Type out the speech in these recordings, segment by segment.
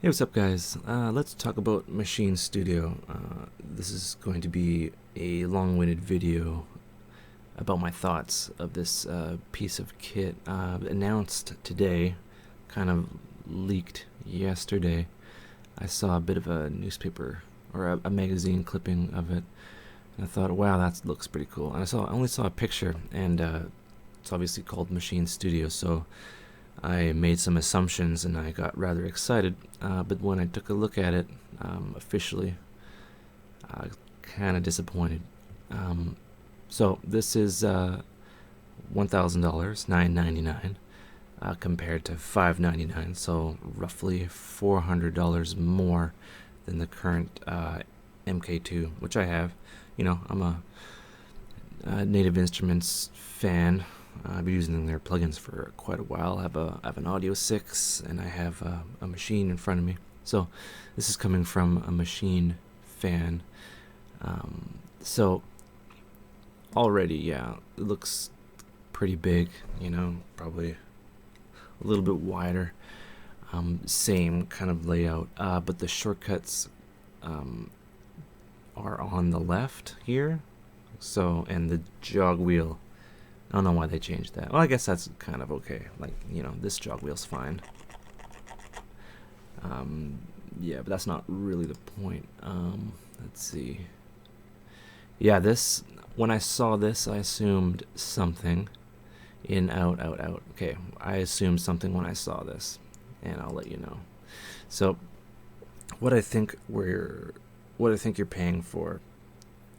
Hey, what's up, guys? Let's talk about Maschine Studio. This is going to be a long-winded video about my thoughts of this piece of kit announced today, kind of leaked yesterday. I saw a bit of a newspaper or a magazine clipping of it, and I thought, wow, that looks pretty cool. And I only saw a picture, and it's obviously called Maschine Studio, so I made some assumptions and I got rather excited, but when I took a look at it officially, kind of disappointed. So this is $1,000, $999, compared to $599, so roughly $400 more than the current MK2, which I have. You know, I'm a Native Instruments fan. I've been using their plugins for quite a while. I have an Audio 6, and I have a Maschine in front of me. So this is coming from a Maschine fan. So already, yeah, it looks pretty big. You know, probably a little bit wider. Same kind of layout, but the shortcuts are on the left here. So, and the jog wheel, I don't know why they changed that. Well, I guess that's kind of okay. Like, you know, this jog wheel's fine. Yeah, but that's not really the point. Let's see. Yeah, this, when I saw this, I assumed something. In, out, out, out. Okay, I assumed something when I saw this, and I'll let you know. So, what I think you're paying for,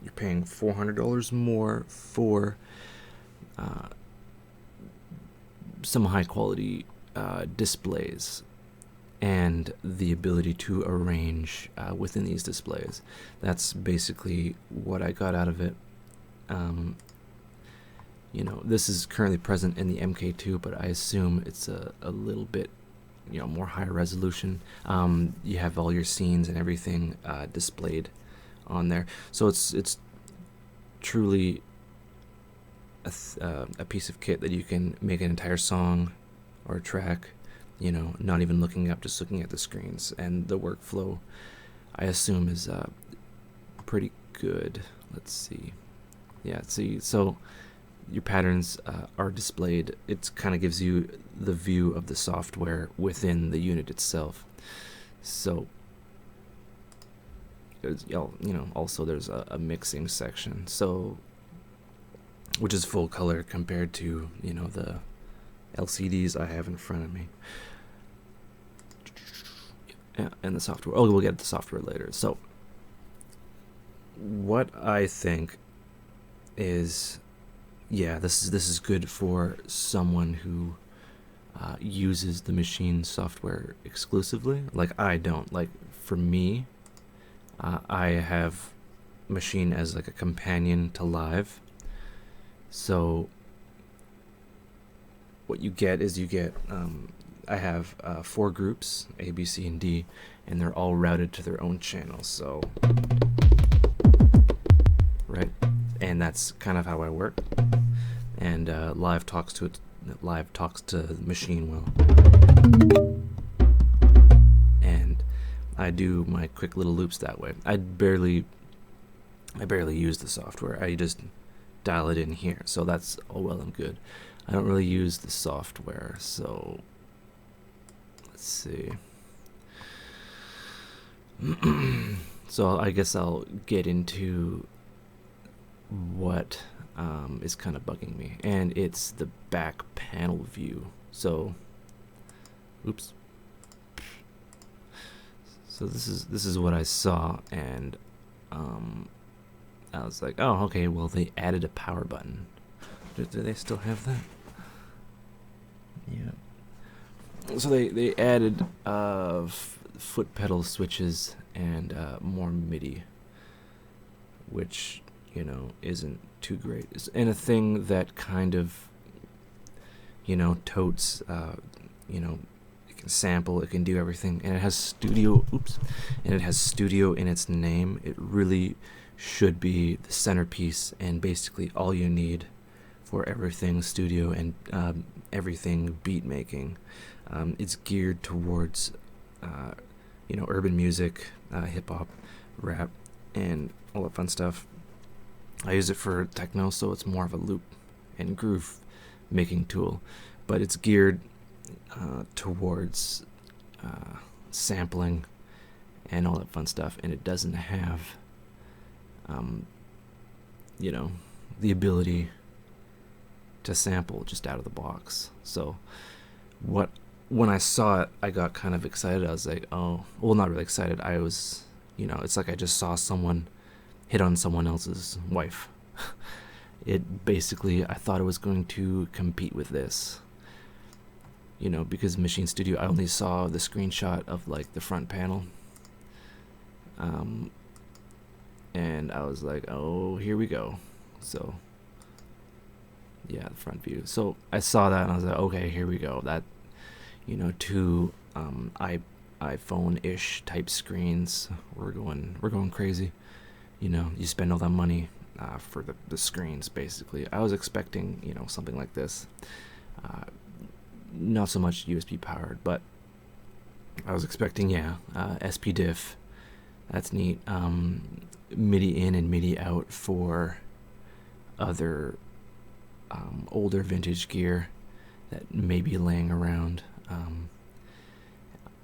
you're paying $400 more for some high quality displays and the ability to arrange within these displays. That's basically what I got out of it. You know, this is currently present in the MK2, but I assume it's a little bit, you know, more higher resolution. You have all your scenes and everything displayed on there, so it's truly a piece of kit that you can make an entire song or a track, you know, not even looking up, just looking at the screens. And the workflow, I assume, is pretty good. Let's see. Yeah, see, so your patterns are displayed. It kind of gives you the view of the software within the unit itself. So, you know, also there's a mixing section. So, which is full color compared to, you know, the LCDs I have in front of me. Yeah, and the software. Oh, we'll get to the software later. So, what I think is, yeah, this is good for someone who uses the Maschine software exclusively. Like, I don't. Like, for me, I have Maschine as like a companion to Live. So what you get is I have 4 groups, A, B, C, and D, and they're all routed to their own channels. So, right, and that's kind of how I work. And Live talks to the Maschine well, and I do my quick little loops that way. I barely use the software. I just dial it in here, so that's all well and good. I don't really use the software, so let's see. So I guess I'll get into what is kind of bugging me, and it's the back panel view. So, oops. So this is what I saw, and I was like, oh, okay, well, they added a power button. Do they still have that? Yeah. So they added foot pedal switches and more MIDI, which, you know, isn't too great. And a thing that kind of, you know, totes, you know, it can sample, it can do everything, and it has studio, and it has studio in its name. It really should be the centerpiece and basically all you need for everything studio and everything beat making. It's geared towards urban music, hip hop, rap, and all that fun stuff. I use it for techno, so it's more of a loop and groove making tool, but it's geared towards sampling and all that fun stuff, and it doesn't have, the ability to sample just out of the box. So when I saw it, I got kind of excited. I was like, oh, well, not really excited. I was, it's like I just saw someone hit on someone else's wife. It basically, I thought it was going to compete with this, because Maschine Studio, I only saw the screenshot of like the front panel. And I was like, oh, here we go. So yeah, the front view. So I saw that and I was like, okay, here we go. That, two iPhone-ish type screens. We're going crazy. You spend all that money for the screens, basically. I was expecting, something like this. Not so much USB powered, but I was expecting, SPDIF. That's neat. MIDI in and MIDI out for other older vintage gear that may be laying around.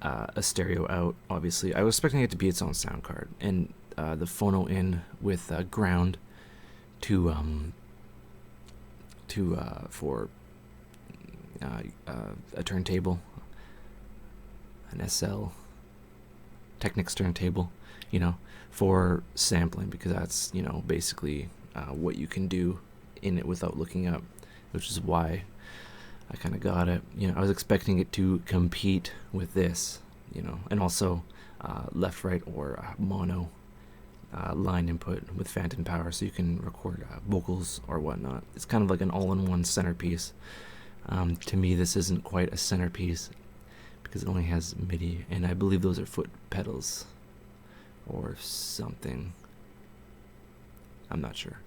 A stereo out, obviously. I was expecting it to be its own sound card, and the phono in with ground for a turntable, an SL Technics turntable, for sampling, because that's basically what you can do in it without looking up, which is why I kind of got it. I was expecting it to compete with this, and also left, right, or mono line input with phantom power, so you can record vocals or whatnot. It's kind of like an all-in-one centerpiece. To me, this isn't quite a centerpiece because it only has MIDI, and I believe those are foot pedals or something. I'm not sure.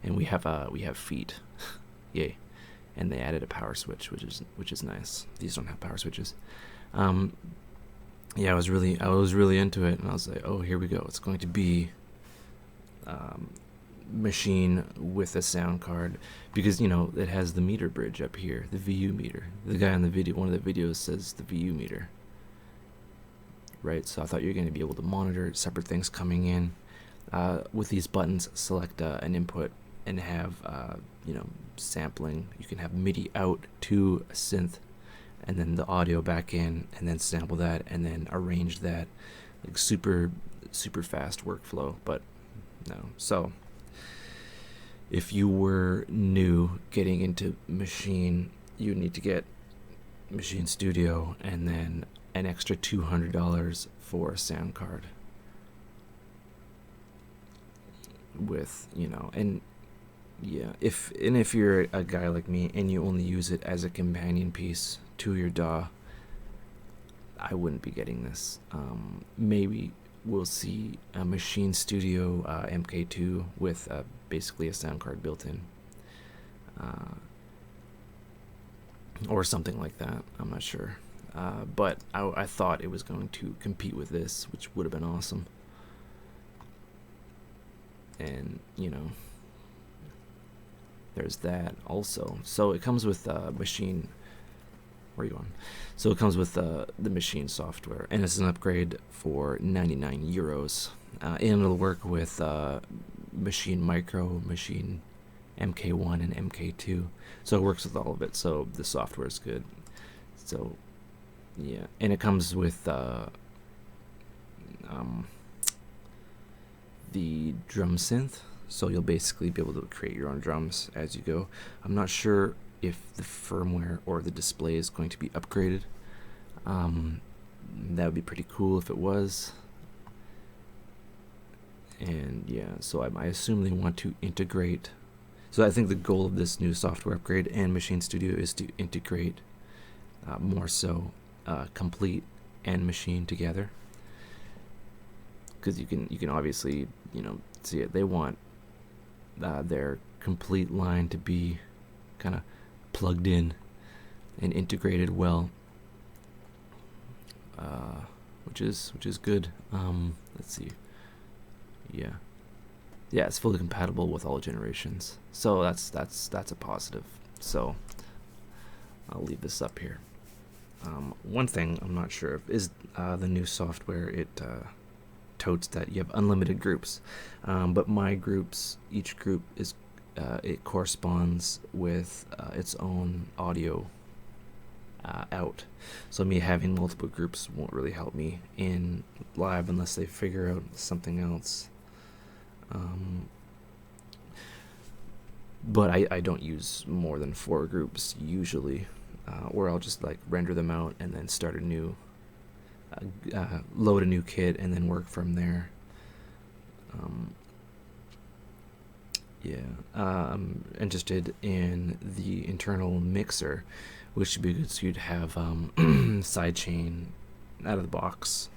And we have feet, yay! And they added a power switch, which is nice. These don't have power switches. I was really into it, and I was like, oh, here we go. It's going to be Maschine with a sound card, because it has the meter bridge up here, the VU meter. The guy on the video, one of the videos, says the VU meter, right? So I thought you're going to be able to monitor separate things coming in with these buttons. Select an input and have sampling. You can have MIDI out to a synth, and then the audio back in, and then sample that, and then arrange that, like super fast workflow. But no. So if you were new getting into Maschine, you need to get Maschine Studio and then an extra $200 for a sound card with, if you're a guy like me and you only use it as a companion piece to your DAW, I wouldn't be getting this. Maybe we'll see a Maschine Studio MK2 with basically a sound card built in, or something like that. I'm not sure, but I thought it was going to compete with this, which would have been awesome. And there's that also. So it comes with Maschine. Where are you on? So it comes with the Maschine software, and it's an upgrade for 99 euros. And it'll work with Maschine Micro, Maschine MK1, and MK2. So it works with all of it. So the software is good. So yeah, and it comes with the drum synth. So you'll basically be able to create your own drums as you go. I'm not sure if the firmware or the display is going to be upgraded. That would be pretty cool if it was. And yeah, so I assume they want to integrate. So I think the goal of this new software upgrade and Maschine Studio is to integrate more so Complete and Maschine together. Because you can obviously see it. They want their Complete line to be kind of plugged in and integrated well which is good. Let's see. Yeah, yeah, it's fully compatible with all generations, so that's a positive. So I'll leave this up here. One thing I'm not sure of is the new software. It totes that you have unlimited groups, but my groups, each group is it corresponds with its own audio out. So me having multiple groups won't really help me in live unless they figure out something else. But I don't use more than 4 groups usually, where I'll just like render them out and then start a new, load a new kit and then work from there. Yeah, I'm interested in the internal mixer, which would be good. So you'd have sidechain out of the box,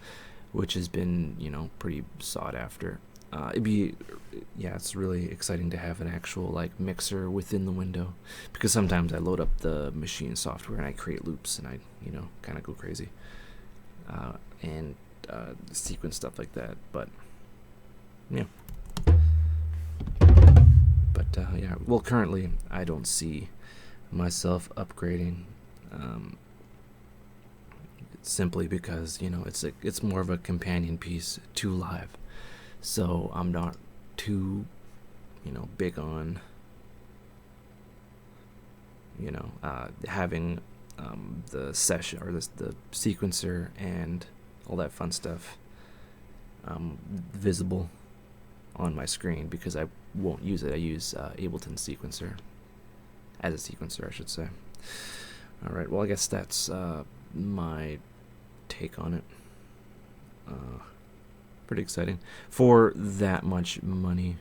which has been, pretty sought after. It's really exciting to have an actual like mixer within the window, because sometimes I load up the Maschine software and I create loops and I, kind of go crazy, and sequence stuff like that. But yeah. Well, currently I don't see myself upgrading, simply because it's more of a companion piece to live, so I'm not too big on having the session or the sequencer and all that fun stuff visible on my screen, because I won't use it. I use Ableton sequencer as a sequencer, I should say. All right, well, I guess that's my take on it. Pretty exciting for that much money,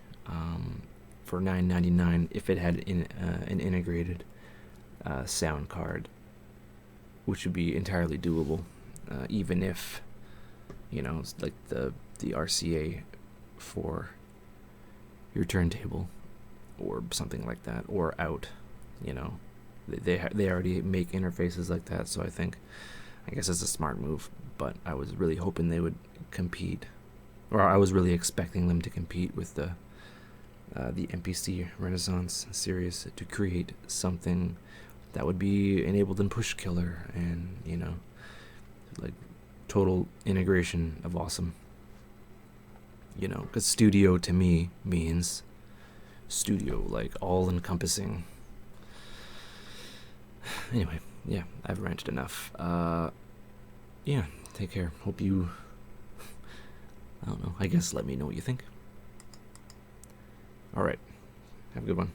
for $9.99 if it had an integrated sound card, which would be entirely doable, even if it's like the RCA for your turntable or something like that, or out. They already make interfaces like that, so I guess it's a smart move. But I was really hoping they would compete, or I was really expecting them to compete with the MPC Renaissance series to create something that would be enabled in push killer and like total integration of awesome. Because studio to me means studio, like all encompassing. Anyway, yeah, I've ranted enough. Yeah, take care. Hope you, I don't know, I guess let me know what you think. Alright, have a good one.